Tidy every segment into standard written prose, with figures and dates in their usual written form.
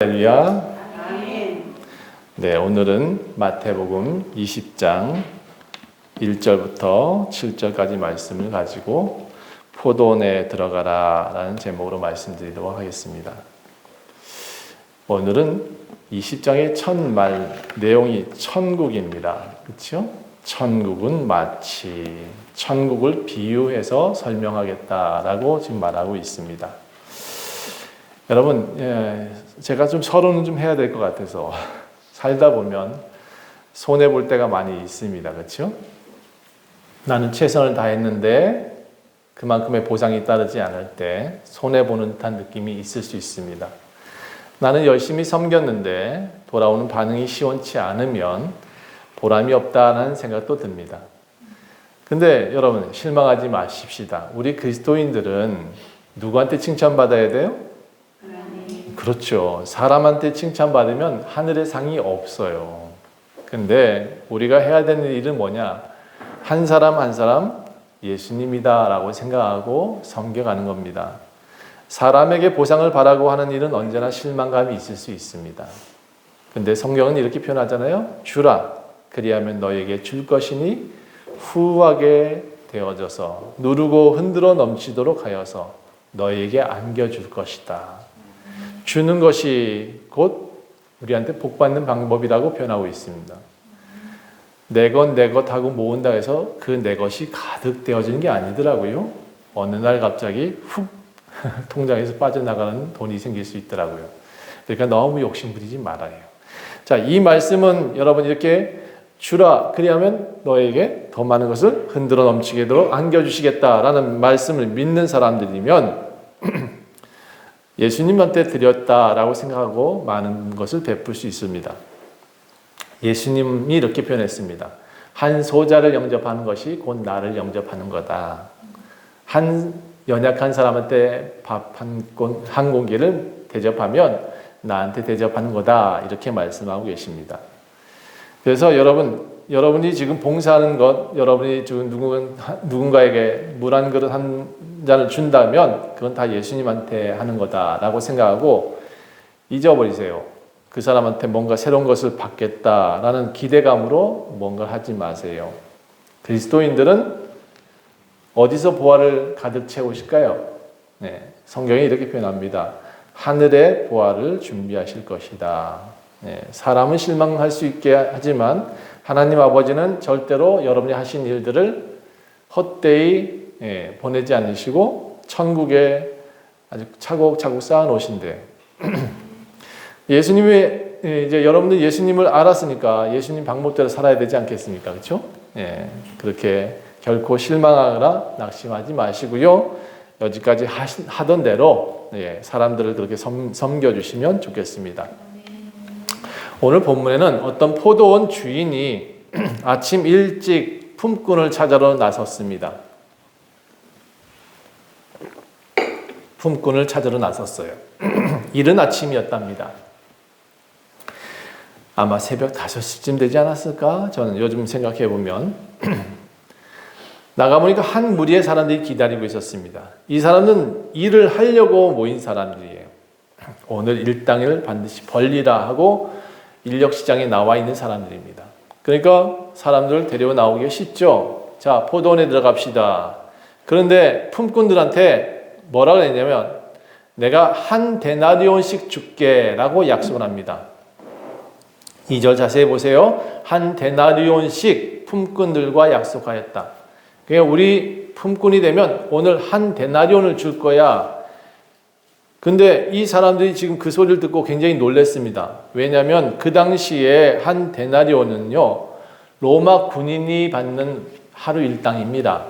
할렐루야. 네, 오늘은 마태복음 20장 1절부터 7절까지 말씀을 가지고 포도원에 들어가라 라는 제목으로 말씀드리도록 하겠습니다. 오늘은 20장의 첫 내용이 천국입니다. 그렇죠? 천국은 마치 천국을 비유해서 설명하겠다라고 지금 말하고 있습니다. 여러분, 제가 좀 서론은 좀 해야 될 것 같아서 살다 보면 손해볼 때가 많이 있습니다. 그렇죠? 나는 최선을 다했는데 그만큼의 보상이 따르지 않을 때 손해보는 듯한 느낌이 있을 수 있습니다. 나는 열심히 섬겼는데 돌아오는 반응이 시원치 않으면 보람이 없다는 생각도 듭니다. 근데 여러분, 실망하지 마십시다. 우리 그리스도인들은 누구한테 칭찬받아야 돼요? 그렇죠. 사람한테 칭찬받으면 하늘의 상이 없어요. 근데 우리가 해야 되는 일은 뭐냐? 한 사람 한 사람 예수님이다 라고 생각하고 섬겨가는 겁니다. 사람에게 보상을 바라고 하는 일은 언제나 실망감이 있을 수 있습니다. 근데 성경은 이렇게 표현하잖아요. 주라, 그리하면 너에게 줄 것이니 후하게 되어져서 누르고 흔들어 넘치도록 하여서 너에게 안겨줄 것이다. 주는 것이 곧 우리한테 복받는 방법이라고 표현하고 있습니다. 내 것 하고 모은다 해서 그 내 것이 가득 되어지는 게 아니더라고요. 어느 날 갑자기 훅 통장에서 빠져나가는 돈이 생길 수 있더라고요. 그러니까 너무 욕심 부리지 말아요. 자, 이 말씀은 여러분 이렇게 주라, 그리하면 너에게 더 많은 것을 흔들어 넘치게 도록 안겨주시겠다라는 말씀을 믿는 사람들이면 예수님한테 드렸다라고 생각하고 많은 것을 베풀 수 있습니다. 예수님이 이렇게 표현했습니다. 한 소자를 영접하는 것이 곧 나를 영접하는 거다. 한 연약한 사람한테 밥 한 공기를 대접하면 나한테 대접하는 거다. 이렇게 말씀하고 계십니다. 그래서 여러분이 지금 봉사하는 것, 여러분이 지금 누군가에게 물 한 그릇 한 잔을 준다면 그건 다 예수님한테 하는 거다라고 생각하고 잊어버리세요. 그 사람한테 뭔가 새로운 것을 받겠다라는 기대감으로 뭔가를 하지 마세요. 그리스도인들은 어디서 보화를 가득 채우실까요? 네, 성경이 이렇게 표현합니다. 하늘의 보화를 준비하실 것이다. 네, 사람은 실망할 수 있게 하지만 하나님 아버지는 절대로 여러분이 하신 일들을 헛되이 보내지 않으시고 천국에 아주 차곡차곡 쌓아 놓으신대. 예수님이 이제 여러분들 예수님을 알았으니까 예수님 방법대로 살아야 되지 않겠습니까? 그렇죠? 그렇게 결코 실망하거나 낙심하지 마시고요. 여지까지 하던 대로 사람들을 그렇게 섬겨주시면 좋겠습니다. 오늘 본문에는 어떤 포도원 주인이 아침 일찍 품꾼을 찾아러 나섰습니다. 품꾼을 찾으러 나섰어요. 이른 아침이었답니다. 아마 새벽 5시쯤 되지 않았을까? 저는 요즘 생각해 보면 나가보니까 한 무리의 사람들이 기다리고 있었습니다. 이 사람은 일을 하려고 모인 사람들이에요. 오늘 일당을 반드시 벌리라 하고 인력시장에 나와 있는 사람들입니다. 그러니까 사람들을 데리고 나오기가 쉽죠. 자, 포도원에 들어갑시다. 그런데 품꾼들한테 뭐라고 했냐면 내가 한 데나리온씩 줄게 라고 약속을 합니다. 2절 자세히 보세요. 한 데나리온씩 품꾼들과 약속하였다. 그러니까 우리 품꾼이 되면 오늘 한 데나리온을 줄 거야. 근데 이 사람들이 지금 그 소리를 듣고 굉장히 놀랐습니다. 왜냐하면 그 당시에 한 데나리온은요, 로마 군인이 받는 하루 일당입니다.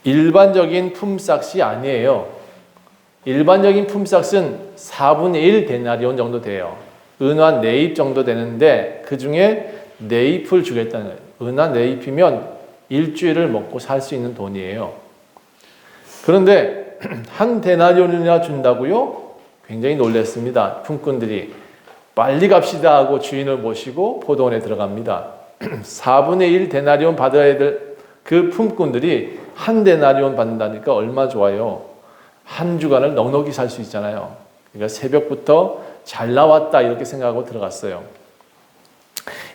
일반적인 품삯이 아니에요. 일반적인 품삯은 4분의 1 데나리온 정도 돼요. 은화 4입 정도 되는데 그 중에 4입을 주겠다는 거예요. 은화 4입이면 일주일을 먹고 살 수 있는 돈이에요. 그런데 한 데나리온이나 준다고요? 굉장히 놀랐습니다. 품꾼들이 빨리 갑시다 하고 주인을 모시고 포도원에 들어갑니다. 4분의 1 데나리온 받아야 될 그 품꾼들이 한 데나리온 받는다니까 얼마 좋아요. 한 주간을 넉넉히 살 수 있잖아요. 그러니까 새벽부터 잘 나왔다 이렇게 생각하고 들어갔어요.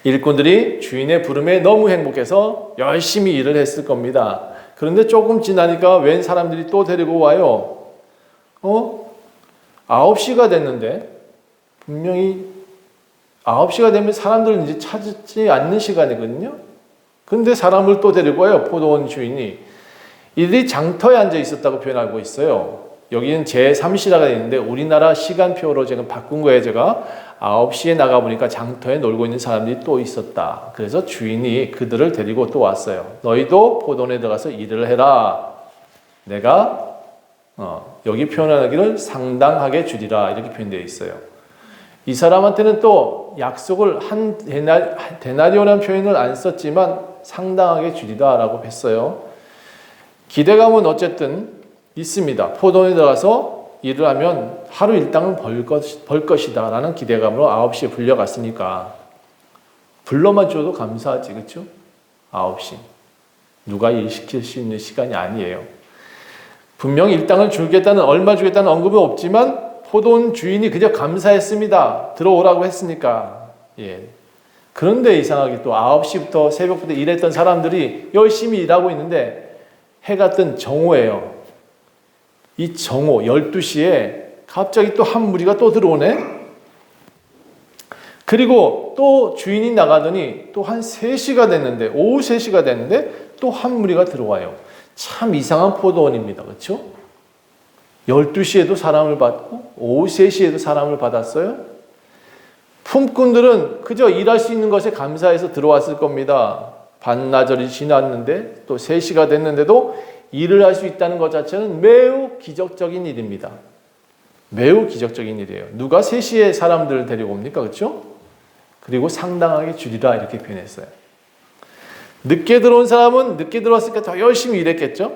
일꾼들이 주인의 부름에 너무 행복해서 열심히 일을 했을 겁니다. 그런데 조금 지나니까 웬 사람들이 또 데리고 와요. 9시가 됐는데 분명히 9시가 되면 사람들은 이제 찾지 않는 시간이거든요. 근데 사람을 또 데리고 와요. 포도원 주인이. 이들이 장터에 앉아 있었다고 표현하고 있어요. 여기는 제3시라가 있는데 우리나라 시간표로 지금 바꾼 거예요. 제가 9시에 나가보니까 장터에 놀고 있는 사람들이 또 있었다. 그래서 주인이 그들을 데리고 또 왔어요. 너희도 포도원에 들어가서 일을 해라. 내가 여기 표현하기를 상당하게 주리라 이렇게 표현되어 있어요. 이 사람한테는 또 약속을 한 데나리온이라는 표현을 안 썼지만 상당하게 주리라 라고 했어요. 기대감은 어쨌든 있습니다. 포도원에 들어가서 일을 하면 하루 일당은 벌 것이다 라는 기대감으로 9시에 불려갔으니까 불러만 줘도 감사하지, 그렇죠? 9시. 누가 일 시킬 수 있는 시간이 아니에요. 분명히 일당을 주겠다는, 얼마 주겠다는 언급은 없지만 포도원 주인이 그저 감사했습니다. 들어오라고 했으니까. 예. 그런데 이상하게 또 9시부터 새벽부터 일했던 사람들이 열심히 일하고 있는데 해가 뜬 정오예요. 이 정오 12시에 갑자기 또 한 무리가 또 들어오네. 그리고 또 주인이 나가더니 또 한 3시가 됐는데, 오후 3시가 됐는데 또 한 무리가 들어와요. 참 이상한 포도원입니다. 그렇죠? 12시에도 사람을 받고 오후 3시에도 사람을 받았어요. 품꾼들은 그저 일할 수 있는 것에 감사해서 들어왔을 겁니다. 반나절이 지났는데 또 3시가 됐는데도 일을 할 수 있다는 것 자체는 매우 기적적인 일입니다. 매우 기적적인 일이에요. 누가 3시에 사람들을 데리고 옵니까? 그렇죠? 그리고 상당하게 주리라 이렇게 표현했어요. 늦게 들어온 사람은 늦게 들어왔으니까 더 열심히 일했겠죠?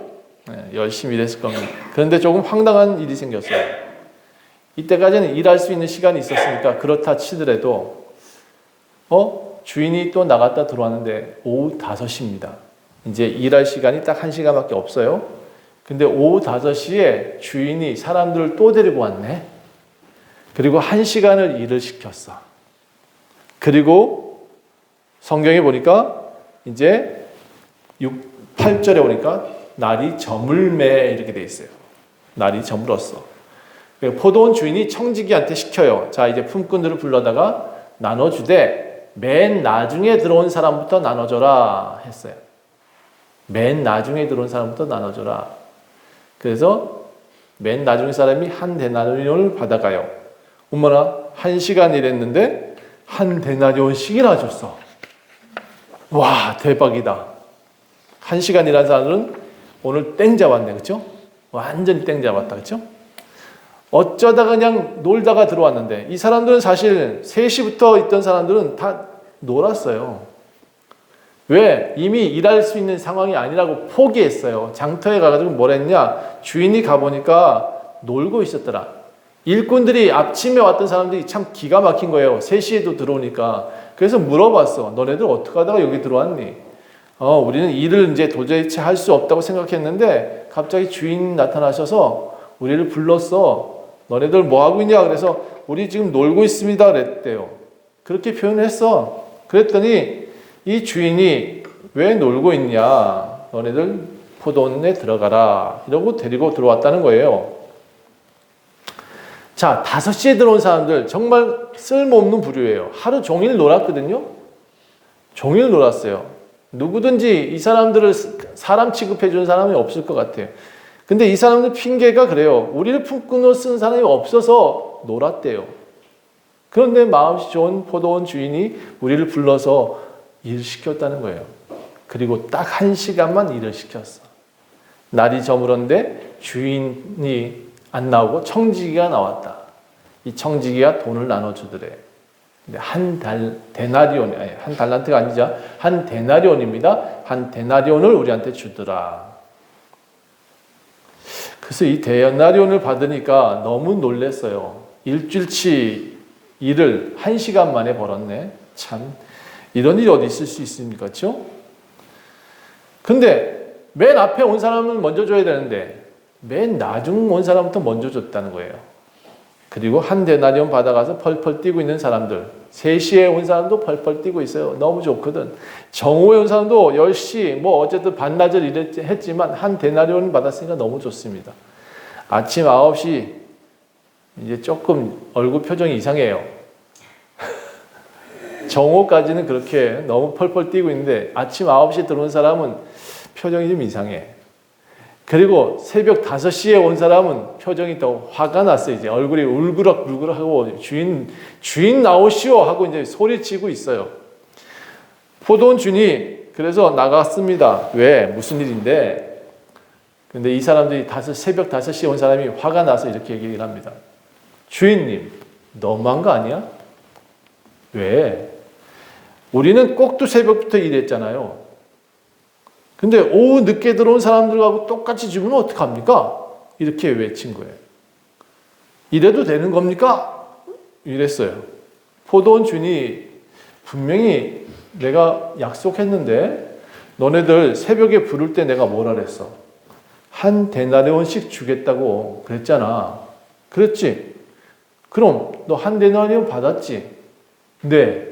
네, 열심히 일했을 겁니다. 그런데 조금 황당한 일이 생겼어요. 이때까지는 일할 수 있는 시간이 있었으니까 그렇다 치더라도 주인이 또 나갔다 들어왔는데 오후 5시입니다. 이제 일할 시간이 딱 1시간밖에 없어요. 근데 오후 5시에 주인이 사람들을 또 데리고 왔네. 그리고 1시간을 일을 시켰어. 그리고 성경에 보니까 이제 8절에 보니까 날이 저물매 이렇게 돼 있어요. 날이 저물었어. 포도원 주인이 청지기한테 시켜요. 자, 이제 품꾼들을 불러다가 나눠주되 맨 나중에 들어온 사람부터 나눠줘라 했어요. 맨 나중에 들어온 사람부터 나눠줘라. 그래서 맨 나중에 사람이 한 데나리온을 받아가요. 어머나, 1시간 일했는데 한 데나리온씩이나 줬어. 와, 대박이다. 1시간 일한 사람은 오늘 땡 잡았네, 그렇죠? 완전히 땡 잡았다, 그렇죠? 어쩌다가 그냥 놀다가 들어왔는데 이 사람들은 사실 3시부터 있던 사람들은 다 놀았어요. 왜? 이미 일할 수 있는 상황이 아니라고 포기했어요. 장터에 가가지고 뭘 했냐? 주인이 가보니까 놀고 있었더라. 일꾼들이 아침에 왔던 사람들이 참 기가 막힌 거예요. 3시에도 들어오니까. 그래서 물어봤어. 너네들 어떻게 하다가 여기 들어왔니? 우리는 일을 이제 도저히 할 수 없다고 생각했는데 갑자기 주인 나타나셔서 우리를 불렀어. 너네들 뭐 하고 있냐? 그래서 우리 지금 놀고 있습니다. 그랬대요. 그렇게 표현했어. 그랬더니 이 주인이 왜 놀고 있냐? 너네들 포도원에 들어가라. 이러고 데리고 들어왔다는 거예요. 자, 5시에 들어온 사람들 정말 쓸모없는 부류예요. 하루 종일 놀았거든요. 종일 놀았어요. 누구든지 이 사람들을 사람 취급해 주는 사람이 없을 것 같아요. 근데 이 사람들 핑계가 그래요. 우리를 품꾼으로 쓴 사람이 없어서 놀았대요. 그런데 마음씨 좋은 포도원 주인이 우리를 불러서 일을 시켰다는 거예요. 그리고 딱 1시간만 일을 시켰어. 날이 저물었는데 주인이 안 나오고 청지기가 나왔다. 이 청지기가 돈을 나눠주더래. 근데 한 달란트가 아니죠. 한 데나리온입니다. 한 데나리온을 우리한테 주더라. 그래서 이 데나리온을 받으니까 너무 놀랐어요. 일주일치 일을 1시간 만에 벌었네. 참, 이런 일이 어디 있을 수 있습니까? 그렇죠? 근데 맨 앞에 온 사람은 먼저 줘야 되는데 맨 나중 온 사람부터 먼저 줬다는 거예요. 그리고 한 데나리온 받아가서 펄펄 뛰고 있는 사람들. 3시에 온 사람도 펄펄 뛰고 있어요. 너무 좋거든. 정오에 온 사람도 10시, 뭐 어쨌든 반나절 했지만 한 데나리온 받았으니까 너무 좋습니다. 아침 9시, 이제 조금 얼굴 표정이 이상해요. 정오까지는 그렇게 너무 펄펄 뛰고 있는데 아침 9시에 들어온 사람은 표정이 좀 이상해. 그리고 새벽 5시에 온 사람은 표정이 더 화가 났어요. 이제 얼굴이 울그락불그락하고 주인 나오시오 하고 이제 소리치고 있어요. 포도원 주인이 그래서 나갔습니다. 왜? 무슨 일인데? 근데 이 사람들이 새벽 5시에 온 사람이 화가 나서 이렇게 얘기를 합니다. 주인님, 너무한 거 아니야? 왜? 우리는 꼭두 새벽부터 일했잖아요. 근데 오후 늦게 들어온 사람들하고 똑같이 주면 어떡합니까? 이렇게 외친 거예요. 이래도 되는 겁니까? 이랬어요. 포도원 주인이 분명히 내가 약속했는데 너네들 새벽에 부를 때 내가 뭐라 그랬어? 한 데나리온씩 주겠다고 그랬잖아. 그랬지? 그럼 너 한 데나리온 받았지? 네.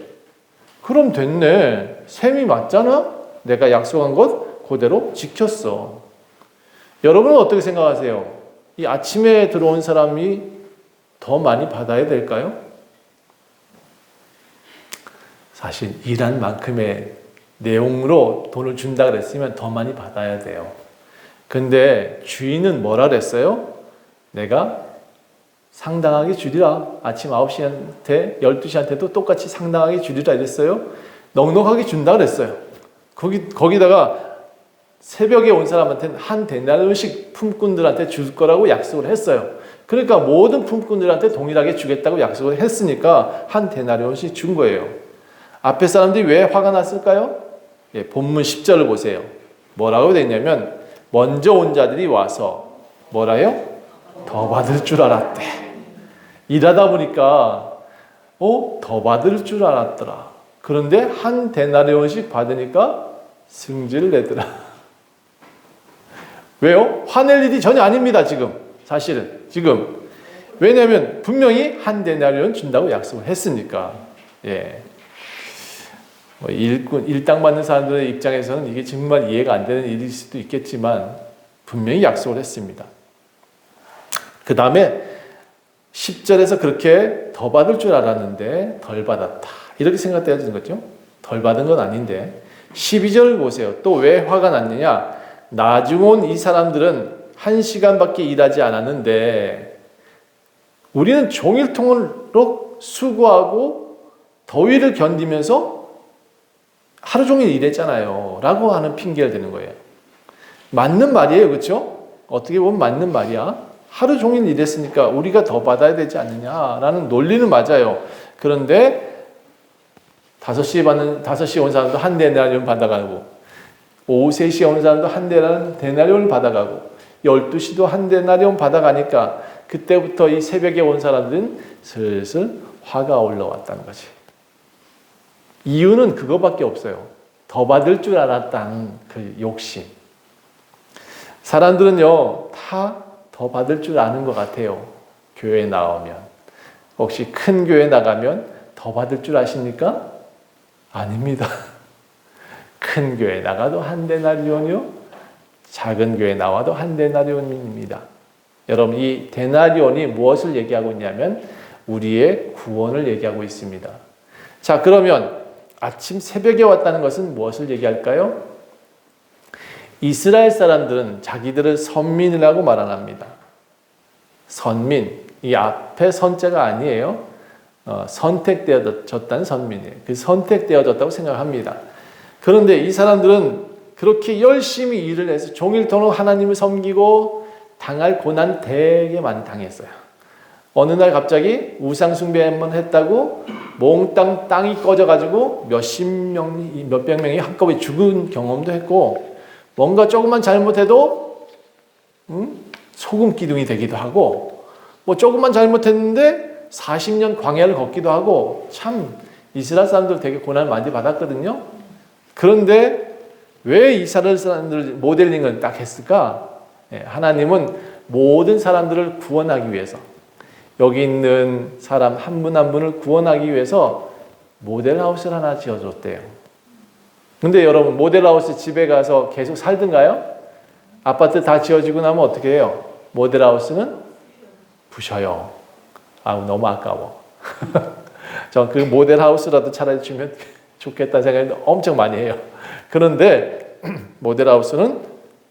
그럼 됐네. 셈이 맞잖아? 내가 약속한 것 그대로 지켰어. 여러분은 어떻게 생각하세요? 이 아침에 들어온 사람이 더 많이 받아야 될까요? 사실 일한 만큼의 내용으로 돈을 준다 그랬으면 더 많이 받아야 돼요. 근데 주인은 뭐라 그랬어요? 내가 상당하게 주리라. 아침 9시한테 12시한테도 똑같이 상당하게 주리라 이랬어요. 넉넉하게 준다 그랬어요. 거기다가 새벽에 온 사람한테는 한 데나리온씩 품꾼들한테 줄 거라고 약속을 했어요. 그러니까 모든 품꾼들한테 동일하게 주겠다고 약속을 했으니까 한 데나리온씩 준 거예요. 앞에 사람들이 왜 화가 났을까요? 예, 본문 10절을 보세요. 뭐라고 되어 있냐면 먼저 온 자들이 와서 뭐라요? 더 받을 줄 알았대. 일하다 보니까 더 받을 줄 알았더라. 그런데 한 데나리온씩 받으니까 승질을 내더라. 왜요? 화낼 일이 전혀 아닙니다. 사실은 왜냐하면 분명히 한 데나리온 준다고 약속을 했으니까. 예. 일당 받는 사람들의 입장에서는 이게 정말 이해가 안 되는 일일 수도 있겠지만 분명히 약속을 했습니다. 그 다음에 10절에서 그렇게 더 받을 줄 알았는데 덜 받았다. 이렇게 생각돼야 되는 거죠. 덜 받은 건 아닌데 12절을 보세요. 또 왜 화가 났느냐? 나중 온 이 사람들은 1시간밖에 일하지 않았는데 우리는 종일 통으로 수고하고 더위를 견디면서 하루 종일 일했잖아요. 라고 하는 핑계를 대는 거예요. 맞는 말이에요. 그렇죠? 어떻게 보면 맞는 말이야. 하루 종일 일했으니까 우리가 더 받아야 되지 않느냐라는 논리는 맞아요. 그런데 5시에 온 사람도 한 데나리온 받아가고 오후 3시에 온 사람도 한 데나리온을 받아가고 12시도 한 데나리온 받아가니까 그때부터 이 새벽에 온 사람들은 슬슬 화가 올라왔다는 거지. 이유는 그거밖에 없어요. 더 받을 줄 알았다는 그 욕심. 사람들은요, 다 더 받을 줄 아는 것 같아요. 교회에 나오면. 혹시 큰 교회 나가면 더 받을 줄 아십니까? 아닙니다. 큰 교회 나가도 한 데나리온이요. 작은 교회 나와도 한 데나리온입니다. 여러분, 이 데나리온이 무엇을 얘기하고 있냐면 우리의 구원을 얘기하고 있습니다. 자, 그러면 아침 새벽에 왔다는 것은 무엇을 얘기할까요? 이스라엘 사람들은 자기들을 선민이라고 말 안 합니다. 선민, 이 앞에 선자가 아니에요. 선택되어졌다는 선민이에요. 그 선택되어졌다고 생각합니다. 그런데 이 사람들은 그렇게 열심히 일을 해서 종일토록 하나님을 섬기고 당할 고난 되게 많이 당했어요. 어느 날 갑자기 우상숭배 한번 했다고 몽땅 땅이 꺼져가지고 몇백 명이 한꺼번에 죽은 경험도 했고 뭔가 조금만 잘못해도 소금 기둥이 되기도 하고 뭐 조금만 잘못했는데 40년 광야를 걷기도 하고 참 이스라엘 사람들 되게 고난을 많이 받았거든요. 그런데 왜 이스라엘 사람들 모델링을 딱 했을까? 하나님은 모든 사람들을 구원하기 위해서 여기 있는 사람 한 분 한 분을 구원하기 위해서 모델하우스를 하나 지어줬대요. 근데 여러분, 모델하우스 집에 가서 계속 살든가요? 아파트 다 지어지고 나면 어떻게 해요? 모델하우스는 부셔요. 너무 아까워. 전 그 모델하우스라도 차라리 주면 좋겠다는 생각을 엄청 많이 해요. 그런데 모델하우스는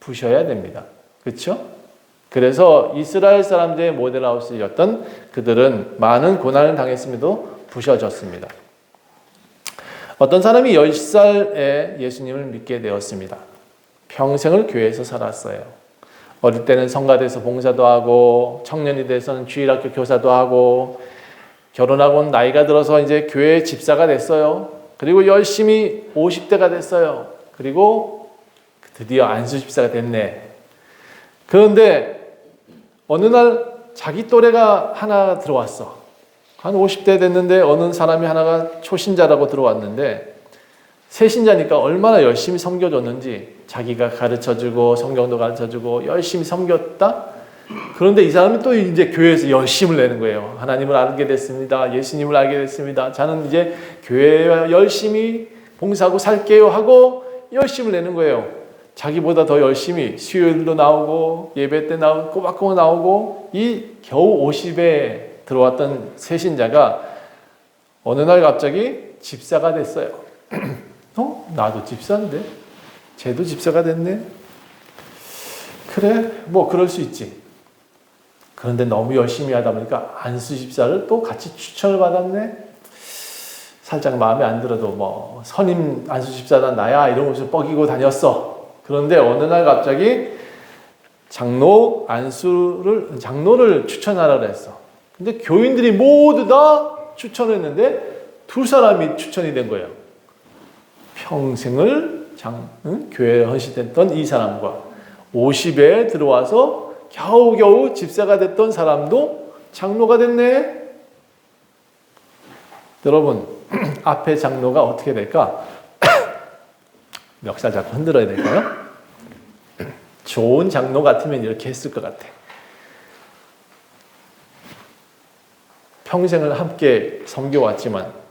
부셔야 됩니다. 그렇죠? 그래서 이스라엘 사람들의 모델하우스였던 그들은 많은 고난을 당했음에도 부셔졌습니다. 어떤 사람이 10살에 예수님을 믿게 되었습니다. 평생을 교회에서 살았어요. 어릴 때는 성가대에서 봉사도 하고, 청년이 돼서는 주일학교 교사도 하고, 결혼하고 나이가 들어서 이제 교회 집사가 됐어요. 그리고 열심히 50대가 됐어요. 그리고 드디어 안수 집사가 됐네. 그런데 어느 날 자기 또래가 하나 들어왔어. 한 50대 됐는데 어느 사람이 하나가 초신자라고 들어왔는데, 새신자니까 얼마나 열심히 섬겨줬는지 자기가 가르쳐주고 성경도 가르쳐주고 열심히 섬겼다. 그런데 이 사람이 또 이제 교회에서 열심을 내는 거예요. 하나님을 알게 됐습니다. 예수님을 알게 됐습니다. 저는 이제 교회에 열심히 봉사하고 살게요 하고 열심을 내는 거예요. 자기보다 더 열심히 수요일도 나오고 예배 때 나오고 꼬박꼬박 나오고, 이 겨우 50에 들어왔던 새신자가 어느 날 갑자기 집사가 됐어요. 나도 집사인데 쟤도 집사가 됐네. 그래, 뭐 그럴 수 있지. 그런데 너무 열심히 하다 보니까 안수 집사를 또 같이 추천을 받았네. 살짝 마음에 안 들어도 뭐 선임 안수 집사다 나야 이러면서 뻐기고 다녔어. 그런데 어느 날 갑자기 장로를 추천하라 그랬어. 근데 교인들이 모두 다 추천했는데 두 사람이 추천이 된 거예요. 평생을 교회에 헌신했던 이 사람과 50에 들어와서 겨우겨우 집사가 됐던 사람도 장로가 됐네. 여러분, 앞에 장로가 어떻게 될까? 멱살 잡고 흔들어야 될까요? 좋은 장로 같으면 이렇게 했을 것 같아. 평생을 함께 섬겨왔지만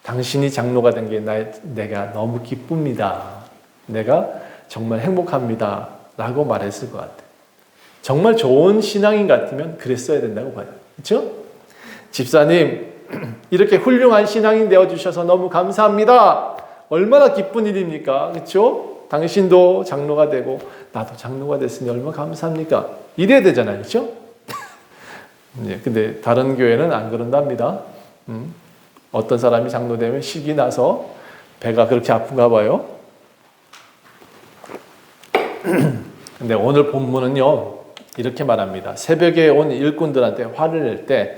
당신이 장로가 된 게 내가 너무 기쁩니다. 내가 정말 행복합니다. 라고 말했을 것 같아. 정말 좋은 신앙인 같으면 그랬어야 된다고 봐요. 그렇죠? 집사님, 이렇게 훌륭한 신앙인 되어주셔서 너무 감사합니다. 얼마나 기쁜 일입니까? 그렇죠? 당신도 장로가 되고 나도 장로가 됐으니 얼마나 감사합니까? 이래야 되잖아요. 그렇죠? 근데 다른 교회는 안 그런답니다. 어떤 사람이 장로 되면 식이 나서 배가 그렇게 아픈가 봐요. 근데 오늘 본문은요, 이렇게 말합니다. 새벽에 온 일꾼들한테 화를 낼 때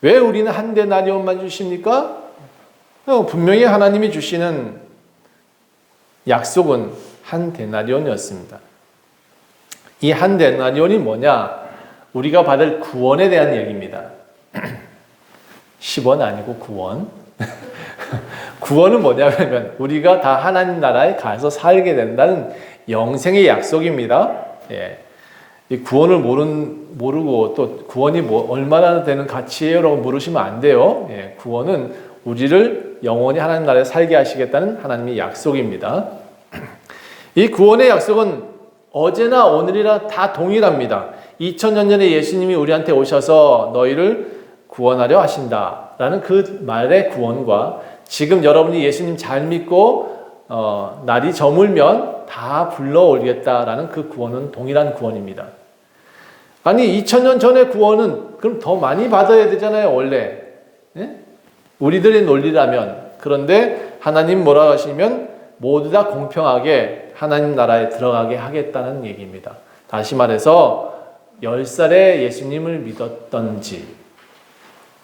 왜 우리는 한 데나리온만 주십니까? 분명히 하나님이 주시는 약속은 한 데나리온이었습니다. 이 한 데나리온이 뭐냐? 우리가 받을 구원에 대한 얘기입니다. 10원 아니고 구원. 구원은 뭐냐면 우리가 다 하나님 나라에 가서 살게 된다는 영생의 약속입니다. 예. 이 구원을 모르고 또 구원이 얼마나 되는 가치예요라고 물으시면 안 돼요. 예. 구원은 우리를 영원히 하나님 나라에 살게 하시겠다는 하나님의 약속입니다. 이 구원의 약속은 어제나 오늘이나 다 동일합니다. 2000년 전에 예수님이 우리한테 오셔서 너희를 구원하려 하신다라는 그 말의 구원과 지금 여러분이 예수님 잘 믿고 날이 저물면 다 불러올리겠다라는 그 구원은 동일한 구원입니다. 아니 2000년 전의 구원은 그럼 더 많이 받아야 되잖아요. 원래 우리들의 논리라면. 그런데 하나님 뭐라고 하시면 모두 다 공평하게 하나님 나라에 들어가게 하겠다는 얘기입니다. 다시 말해서 10살에 예수님을 믿었던지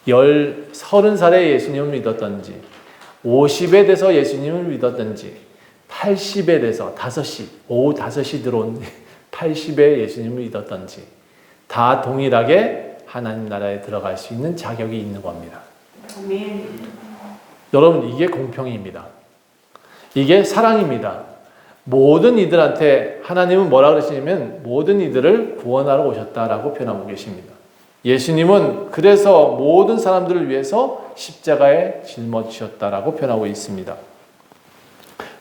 30살에 예수님을 믿었던지 50에 돼서 예수님을 믿었던지 80에 돼서 오후 5시 들어온 80에 예수님을 믿었던지 다 동일하게 하나님 나라에 들어갈 수 있는 자격이 있는 겁니다. 아멘. 여러분, 이게 공평입니다. 이게 사랑입니다. 모든 이들한테 하나님은 뭐라 그러시냐면 모든 이들을 구원하러 오셨다라고 표현하고 계십니다. 예수님은 그래서 모든 사람들을 위해서 십자가에 짊어지셨다라고 표현하고 있습니다.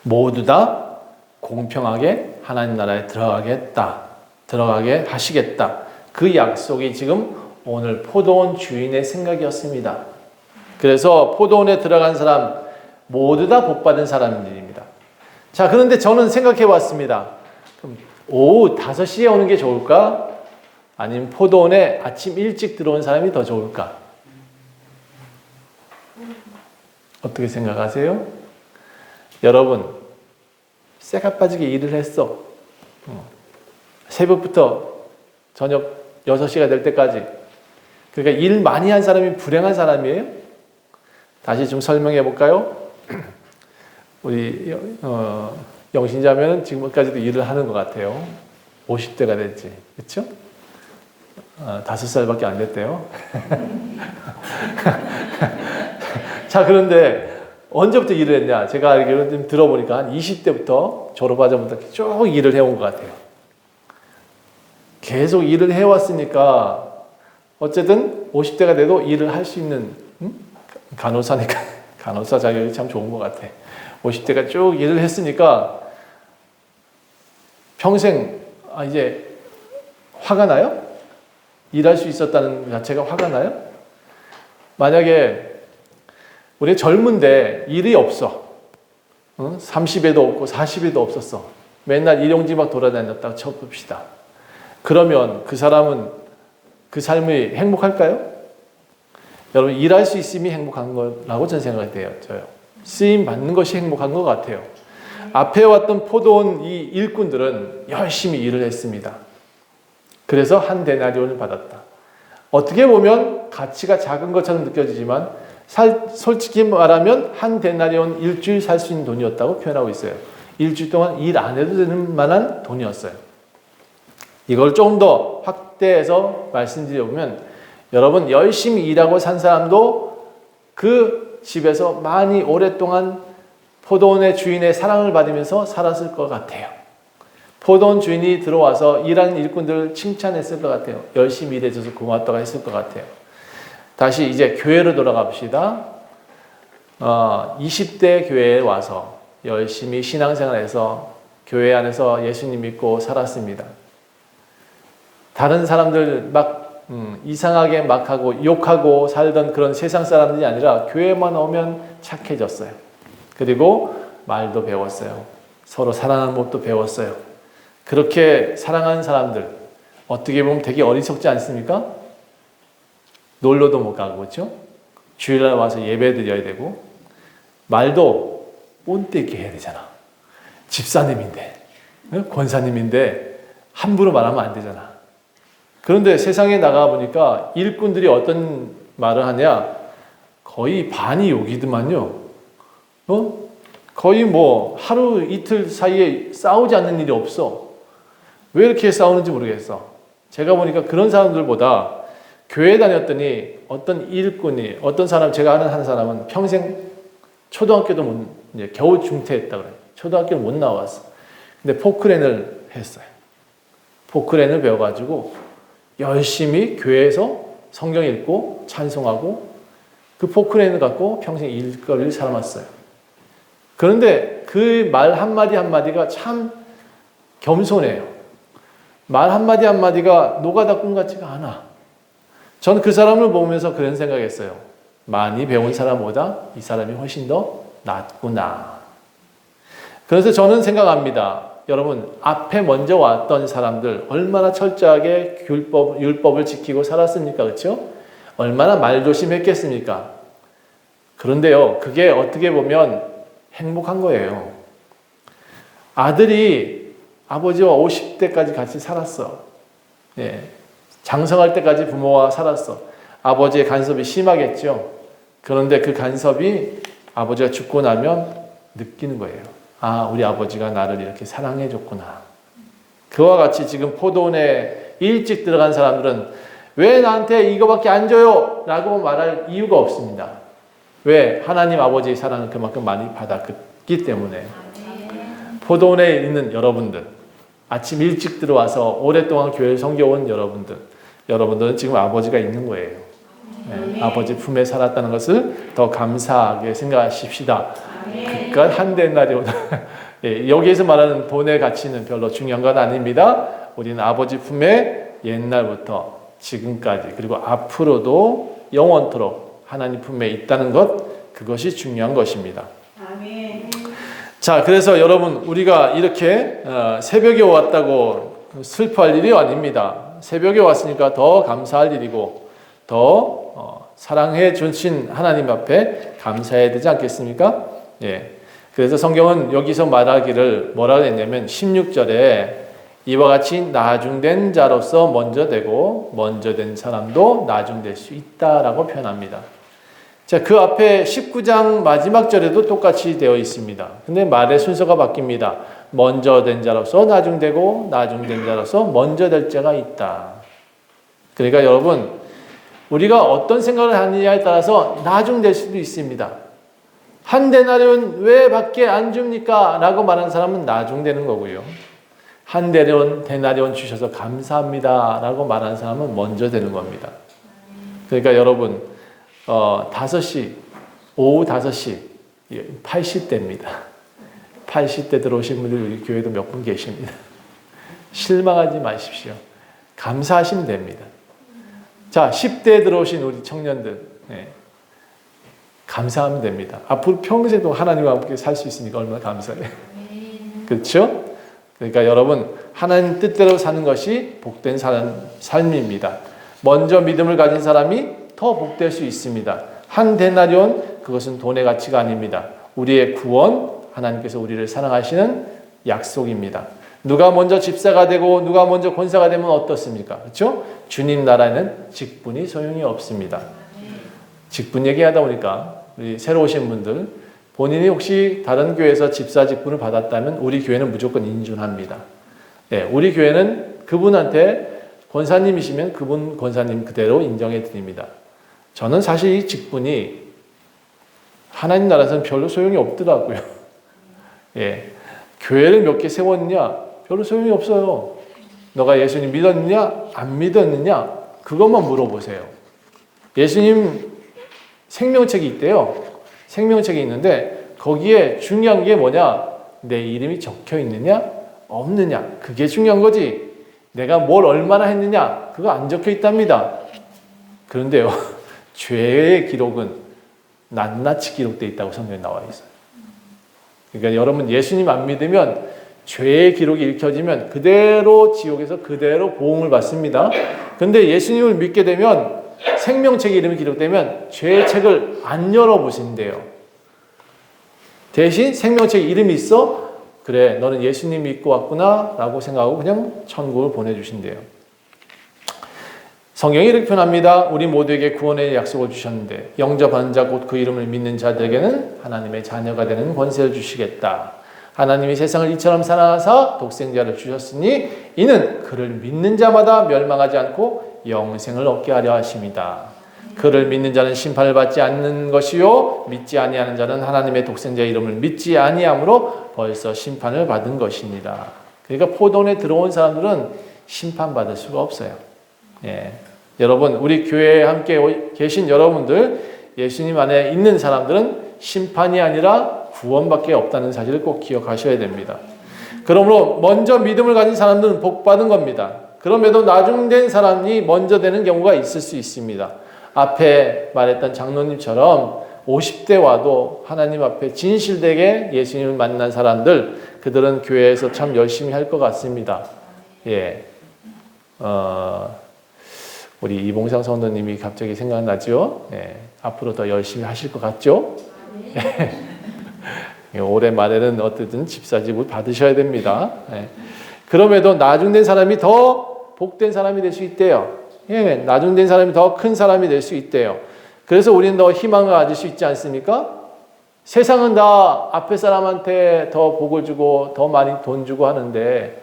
모두 다 공평하게 하나님 나라에 들어가게 하시겠다. 그 약속이 지금 오늘 포도원 주인의 생각이었습니다. 그래서 포도원에 들어간 사람 모두 다 복받은 사람들입니다. 자, 그런데 저는 생각해 봤습니다. 그럼 오후 5시에 오는 게 좋을까? 아니면 포도원에 아침 일찍 들어온 사람이 더 좋을까? 어떻게 생각하세요? 여러분, 쇠가 빠지게 일을 했어. 새벽부터 저녁 6시가 될 때까지. 그러니까 일 많이 한 사람이 불행한 사람이에요? 다시 좀 설명해 볼까요? 우리 영신자매는 지금까지도 일을 하는 것 같아요. 50대가 됐지. 그렇죠? 5살밖에 안 됐대요. 자, 그런데 언제부터 일을 했냐? 제가 알기로는 좀 들어보니까 한 20대부터 졸업하자마자 쭉 일을 해온 것 같아요. 계속 일을 해왔으니까 어쨌든 50대가 돼도 일을 할 수 있는 간호사니까 간호사 자격이 참 좋은 것 같아. 50대가 쭉 일을 했으니까 평생 이제 화가 나요? 일할 수 있었다는 자체가 화가 나요? 만약에 우리 젊은데 일이 없어. 30에도 없고 40에도 없었어. 맨날 일용직 막 돌아다녔다고 쳐봅시다. 그러면 그 사람은 그 삶이 행복할까요? 여러분, 일할 수 있음이 행복한 거라고 저는 생각이 돼요. 쓰임 받는 것이 행복한 것 같아요. 앞에 왔던 포도원 이 일꾼들은 열심히 일을 했습니다. 그래서 한 데나리온을 받았다. 어떻게 보면 가치가 작은 것처럼 느껴지지만 솔직히 말하면 한 데나리온 일주일 살 수 있는 돈이었다고 표현하고 있어요. 일주일 동안 일 안 해도 되는 만한 돈이었어요. 이걸 조금 더 확대해서 말씀드려보면 여러분, 열심히 일하고 산 사람도 그 집에서 많이 오랫동안 포도원의 주인의 사랑을 받으면서 살았을 것 같아요. 포도원 주인이 들어와서 일하는 일꾼들을 칭찬했을 것 같아요. 열심히 일해줘서 고맙다고 했을 것 같아요. 다시 이제 교회로 돌아가 봅시다. 20대 교회에 와서 열심히 신앙생활해서 교회 안에서 예수님 믿고 살았습니다. 다른 사람들 막 이상하게 막 하고 욕하고 살던 그런 세상 사람들이 아니라 교회만 오면 착해졌어요. 그리고 말도 배웠어요. 서로 사랑하는 법도 배웠어요. 그렇게 사랑하는 사람들 어떻게 보면 되게 어리석지 않습니까? 놀러도 못 가고, 그렇죠? 주일날 와서 예배 드려야 되고 말도 꼰대 있게 해야 되잖아. 집사님인데, 권사님인데 함부로 말하면 안 되잖아. 그런데 세상에 나가 보니까 일꾼들이 어떤 말을 하냐? 거의 반이 욕이더만요. 거의 뭐 하루 이틀 사이에 싸우지 않는 일이 없어. 왜 이렇게 싸우는지 모르겠어. 제가 보니까 그런 사람들보다 교회 다녔더니 어떤 일꾼이, 어떤 사람, 제가 아는 한 사람은 평생 초등학교도 이제 겨우 중퇴했다 그래요. 초등학교를 못 나왔어. 근데 포크렌을 했어요. 포크렌을 배워가지고 열심히 교회에서 성경 읽고 찬송하고 그 포크렌을 갖고 평생 일거리를 살아왔어요. 그런데 그 말 한마디 한마디가 참 겸손해요. 말 한마디 한마디가 노가다 꿈 같지가 않아. 저는 그 사람을 보면서 그런 생각했어요. 많이 배운 사람보다 이 사람이 훨씬 더 낫구나. 그래서 저는 생각합니다. 여러분, 앞에 먼저 왔던 사람들 얼마나 철저하게 율법을 지키고 살았습니까? 그렇죠? 얼마나 말조심했겠습니까? 그런데요, 그게 어떻게 보면 행복한 거예요. 아들이 아버지와 50대까지 같이 살았어. 예, 장성할 때까지 부모와 살았어. 아버지의 간섭이 심하겠죠. 그런데 그 간섭이 아버지가 죽고 나면 느끼는 거예요. 아, 우리 아버지가 나를 이렇게 사랑해 줬구나. 그와 같이 지금 포도원에 일찍 들어간 사람들은 왜 나한테 이거밖에 안 줘요? 라고 말할 이유가 없습니다. 왜? 하나님 아버지의 사랑을 그만큼 많이 받았기 때문에. 포도원에 있는 여러분들, 아침 일찍 들어와서 오랫동안 교회를 섬겨온 여러분들, 여러분들은 지금 아버지가 있는 거예요. 네, 아버지 품에 살았다는 것을 더 감사하게 생각하십시다. 그깟 한 데나리온 예, 여기에서 말하는 돈의 가치는 별로 중요한 건 아닙니다. 우리는 아버지 품에 옛날부터 지금까지 그리고 앞으로도 영원토록 하나님 품에 있다는 것, 그것이 중요한 것입니다. 아멘. 자, 그래서 여러분, 우리가 이렇게 새벽에 왔다고 슬퍼할 일이 아닙니다. 새벽에 왔으니까 더 감사할 일이고 더 사랑해 주신 하나님 앞에 감사해야 되지 않겠습니까? 예. 그래서 성경은 여기서 말하기를 뭐라고 했냐면 16절에 이와 같이 나중된 자로서 먼저 되고 먼저 된 사람도 나중될 수 있다라고 표현합니다. 자, 그 앞에 19장 마지막 절에도 똑같이 되어 있습니다. 근데 말의 순서가 바뀝니다. 먼저 된 자로서 나중되고 나중된 자로서 먼저 될 자가 있다. 그러니까 여러분, 우리가 어떤 생각을 하느냐에 따라서 나중될 수도 있습니다. 한 데나리온 왜 밖에 안 줍니까? 라고 말하는 사람은 나중되는 거고요. 한 데나리온 주셔서 감사합니다 라고 말하는 사람은 먼저 되는 겁니다. 그러니까 여러분, 5시, 오후 5시, 80대입니다. 80대 들어오신 분들 우리 교회도 몇 분 계십니다. 실망하지 마십시오. 감사하시면 됩니다. 자, 10대에 들어오신 우리 청년들, 네. 감사하면 됩니다. 앞으로 평생도 하나님과 함께 살 수 있으니까 얼마나 감사해요. 그렇죠? 그러니까 여러분, 하나님 뜻대로 사는 것이 복된 삶입니다. 먼저 믿음을 가진 사람이 더 복될 수 있습니다. 한 데나리온, 그것은 돈의 가치가 아닙니다. 우리의 구원, 하나님께서 우리를 사랑하시는 약속입니다. 누가 먼저 집사가 되고 누가 먼저 권사가 되면 어떻습니까? 그렇죠? 주님 나라에는 직분이 소용이 없습니다. 직분 얘기하다 보니까 우리 새로 오신 분들, 본인이 혹시 다른 교회에서 집사 직분을 받았다면 우리 교회는 무조건 인준합니다. 네, 우리 교회는 그분한테 권사님이시면 그분 권사님 그대로 인정해 드립니다. 저는 사실 이 직분이 하나님 나라에서는 별로 소용이 없더라고요. 예, 교회를 몇 개 세웠느냐? 별로 소용이 없어요. 너가 예수님 믿었느냐? 안 믿었느냐? 그것만 물어보세요. 예수님 생명책이 있대요. 생명책이 있는데 거기에 중요한 게 뭐냐? 내 이름이 적혀 있느냐? 없느냐? 그게 중요한 거지. 내가 뭘 얼마나 했느냐? 그거 안 적혀 있답니다. 그런데요, 죄의 기록은 낱낱이 기록되어 있다고 성경에 나와 있어요. 그러니까 여러분, 예수님 안 믿으면 죄의 기록이 읽혀지면 그대로 지옥에서 그대로 보응을 받습니다. 그런데 예수님을 믿게 되면 생명책에 이름이 기록되면 죄의 책을 안 열어보신대요. 대신 생명책에 이름이 있어? 그래, 너는 예수님 믿고 왔구나 라고 생각하고 그냥 천국을 보내주신대요. 성경이 이렇게 표현합니다. 우리 모두에게 구원의 약속을 주셨는데 영접하는 자 곧 그 이름을 믿는 자들에게는 하나님의 자녀가 되는 권세를 주시겠다. 하나님이 세상을 이처럼 사랑하사 독생자를 주셨으니 이는 그를 믿는 자마다 멸망하지 않고 영생을 얻게 하려 하심이다. 그를 믿는 자는 심판을 받지 않는 것이요 믿지 아니하는 자는 하나님의 독생자 이름을 믿지 아니함으로 벌써 심판을 받은 것입니다. 그러니까 포도원에 들어온 사람들은 심판받을 수가 없어요. 예. 여러분, 우리 교회에 함께 계신 여러분들, 예수님 안에 있는 사람들은 심판이 아니라 구원밖에 없다는 사실을 꼭 기억하셔야 됩니다. 그러므로 먼저 믿음을 가진 사람들은 복받은 겁니다. 그럼에도 나중된 사람이 먼저 되는 경우가 있을 수 있습니다. 앞에 말했던 장로님처럼 50대 와도 하나님 앞에 진실되게 예수님을 만난 사람들, 그들은 교회에서 참 열심히 할 것 같습니다. 예. 우리 이봉상 성도님이 갑자기 생각나죠? 예. 앞으로 더 열심히 하실 것 같죠? 올해 말에는 어쨌든 집사직을 받으셔야 됩니다. 예. 그럼에도 나중된 사람이 더 복된 사람이 될 수 있대요. 예, 나중된 사람이 더 큰 사람이 될 수 있대요. 그래서 우리는 더 희망을 가질 수 있지 않습니까? 세상은 다 앞에 사람한테 더 복을 주고 더 많이 돈 주고 하는데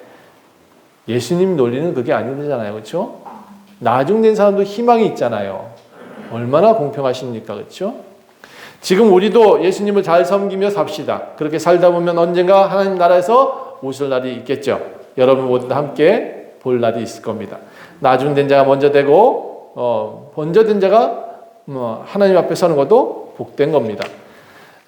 예수님 논리는 그게 아니잖아요. 그렇죠? 나중된 사람도 희망이 있잖아요. 얼마나 공평하십니까? 그렇죠? 지금 우리도 예수님을 잘 섬기며 삽시다. 그렇게 살다 보면 언젠가 하나님 나라에서 오실 날이 있겠죠. 여러분 모두 함께 볼 날이 있을 겁니다. 나중된 자가 먼저 되고 먼저 된 자가 하나님 앞에 서는 것도 복된 겁니다.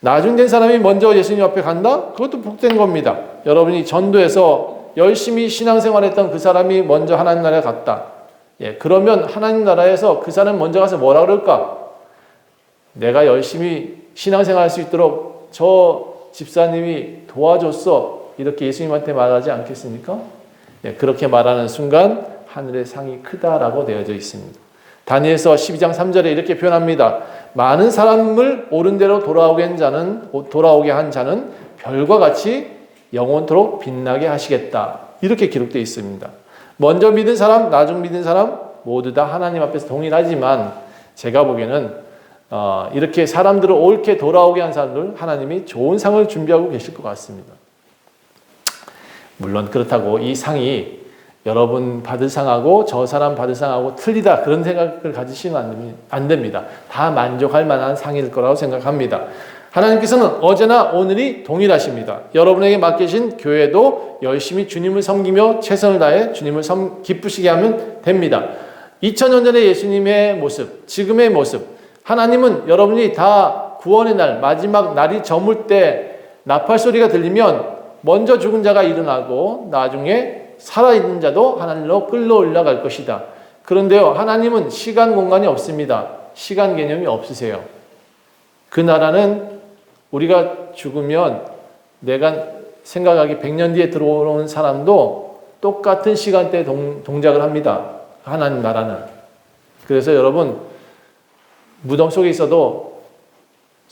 나중된 사람이 먼저 예수님 앞에 간다? 그것도 복된 겁니다. 여러분이 전도에서 열심히 신앙생활했던 그 사람이 먼저 하나님 나라에 갔다. 그러면 하나님 나라에서 그 사람 먼저 가서 뭐라 그럴까? 내가 열심히 신앙생활할 수 있도록 저 집사님이 도와줬어. 이렇게 예수님한테 말하지 않겠습니까? 그렇게 말하는 순간 하늘의 상이 크다라고 되어져 있습니다. 다니엘서 12장 3절에 이렇게 표현합니다. 많은 사람을 옳은 대로 돌아오게 한 자는 별과 같이 영원토록 빛나게 하시겠다. 이렇게 기록되어 있습니다. 먼저 믿은 사람, 나중 믿은 사람 모두 다 하나님 앞에서 동일하지만 제가 보기에는 이렇게 사람들을 옳게 돌아오게 한 사람들 하나님이 좋은 상을 준비하고 계실 것 같습니다. 물론 그렇다고 이 상이 여러분 받을 상하고 저 사람 받을 상하고 틀리다 그런 생각을 가지시면 안 됩니다. 다 만족할 만한 상일 거라고 생각합니다. 하나님께서는 어제나 오늘이 동일하십니다. 여러분에게 맡기신 교회도 열심히 주님을 섬기며 최선을 다해 주님을 기쁘시게 하면 됩니다. 2000년 전의 예수님의 모습, 지금의 모습, 하나님은 여러분이 다 구원의 날, 마지막 날이 저물 때 나팔 소리가 들리면 먼저 죽은 자가 일어나고 나중에 살아있는 자도 하나님으로 끌어올라갈 것이다. 그런데요, 하나님은 시간 공간이 없습니다. 시간 개념이 없으세요. 그 나라는 우리가 죽으면 내가 생각하기 100년 뒤에 들어오는 사람도 똑같은 시간대에 동작을 합니다. 하나님 나라는. 그래서 여러분 무덤 속에 있어도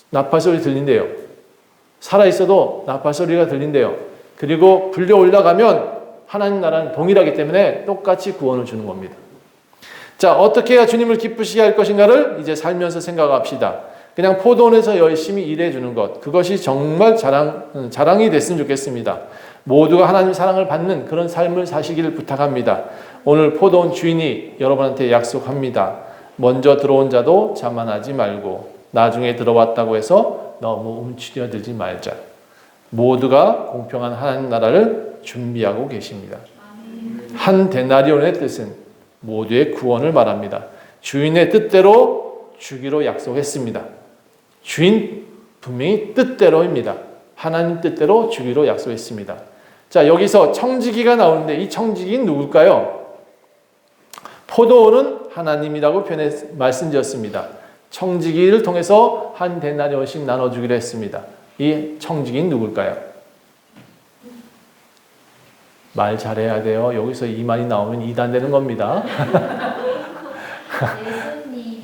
나팔 소리 들린대요. 살아있어도 나팔 소리가 들린대요. 그리고 불려 올라가면 하나님 나라는 동일하기 때문에 똑같이 구원을 주는 겁니다. 자, 어떻게 해야 주님을 기쁘시게 할 것인가를 이제 살면서 생각합시다. 그냥 포도원에서 열심히 일해주는 것, 그것이 정말 자랑이 됐으면 좋겠습니다. 모두가 하나님 사랑을 받는 그런 삶을 사시기를 부탁합니다. 오늘 포도원 주인이 여러분한테 약속합니다. 먼저 들어온 자도 자만하지 말고 나중에 들어왔다고 해서 너무 움츠려들지 말자. 모두가 공평한 하나님 나라를 준비하고 계십니다. 한 데나리온의 뜻은 모두의 구원을 말합니다. 주인의 뜻대로 주기로 약속했습니다. 주인 분명히 뜻대로입니다. 하나님 뜻대로 주기로 약속했습니다. 자, 여기서 청지기가 나오는데 이 청지기는 누굴까요? 포도원은 하나님이라고 말씀드렸습니다. 청지기를 통해서 한 데나리온씩 나눠주기로 했습니다. 이 청지기는 누굴까요? 말 잘해야 돼요. 여기서 이 말이 나오면 이단되는 겁니다.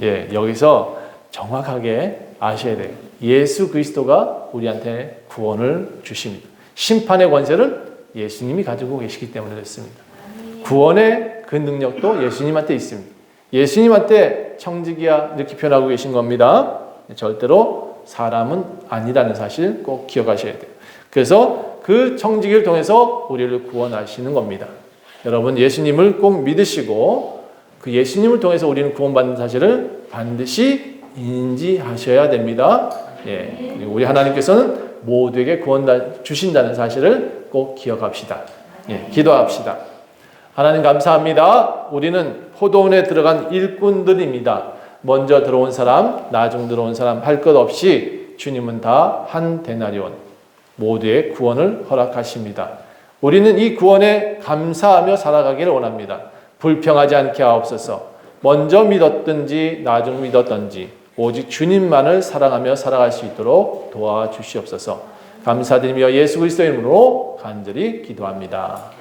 예, 여기서 정확하게 아셔야 돼요. 예수 그리스도가 우리한테 구원을 주십니다. 심판의 권세를 예수님이 가지고 계시기 때문에 그렇습니다. 구원의 그 능력도 예수님한테 있습니다. 예수님한테 청지기야 이렇게 표현하고 계신 겁니다. 절대로 사람은 아니라는 사실 꼭 기억하셔야 돼요. 그래서 그 청지기를 통해서 우리를 구원하시는 겁니다. 여러분 예수님을 꼭 믿으시고 그 예수님을 통해서 우리는 구원받는 사실을 반드시 인지하셔야 됩니다. 예, 그리고 우리 하나님께서는 모두에게 구원 주신다는 사실을 꼭 기억합시다. 예, 기도합시다. 하나님 감사합니다. 우리는 포도원에 들어간 일꾼들입니다. 먼저 들어온 사람, 나중 들어온 사람 할 것 없이 주님은 다 한 데나리온 모두의 구원을 허락하십니다. 우리는 이 구원에 감사하며 살아가기를 원합니다. 불평하지 않게 하옵소서. 먼저 믿었든지 나중 믿었든지 오직 주님만을 사랑하며 살아갈 수 있도록 도와주시옵소서. 감사드리며 예수 그리스도의 이름으로 간절히 기도합니다.